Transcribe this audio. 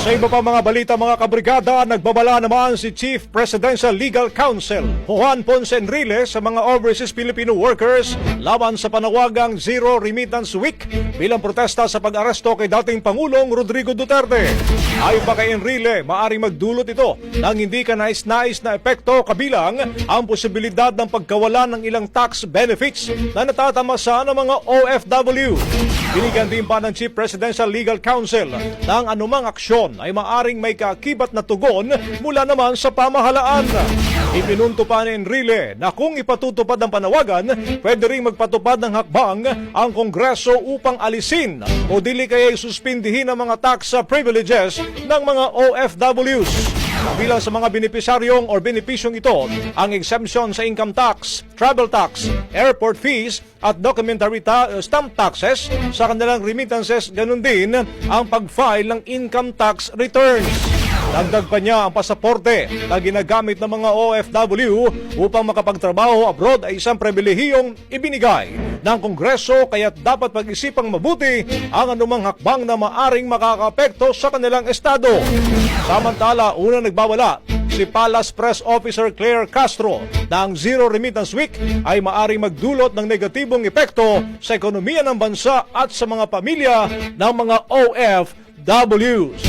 Sa iba pa mga balita mga kabrigada, nagbabala naman si Chief Presidential Legal Counsel Juan Ponce Enrile sa mga overseas Filipino workers laban sa panawagang Zero Remittance Week bilang protesta sa pag-aresto kay dating Pangulong Rodrigo Duterte. Ayon pa kay Enrile, maaaring magdulot ito ng hindi kanais-nais na epekto kabilang ang posibilidad ng pagkawala ng ilang tax benefits na natatamasa ng mga OFW. Binigyan din pa ng Chief Presidential Legal Counsel ng anumang aksyon ay maaring may kaakibat na tugon mula naman sa pamahalaan. Ipinunto pa ni Enrile na kung ipatutupad ang panawagan, pwede ring magpatupad ng hakbang ang Kongreso upang alisin o dili kaya suspindihin ang mga tax privileges ng mga OFWs. Kabilang sa mga benepisyaryong o benepisyong ito, ang exemption sa income tax, travel tax, airport fees at documentary stamp taxes sa kanilang remittances, ganun din ang pag-file ng income tax returns. Dagdag pa niya ang pasaporte na ginagamit ng mga OFW upang makapagtrabaho abroad ay isang pribilehiyong ibinigay ng Kongreso, kaya dapat pag-isipang mabuti ang anumang hakbang na maaring makakapekto sa kanilang estado. Samantala, unang nagbawala si Palace Press Officer Claire Castro na ang Zero Remittance Week ay maaring magdulot ng negatibong epekto sa ekonomiya ng bansa at sa mga pamilya ng mga OFWs.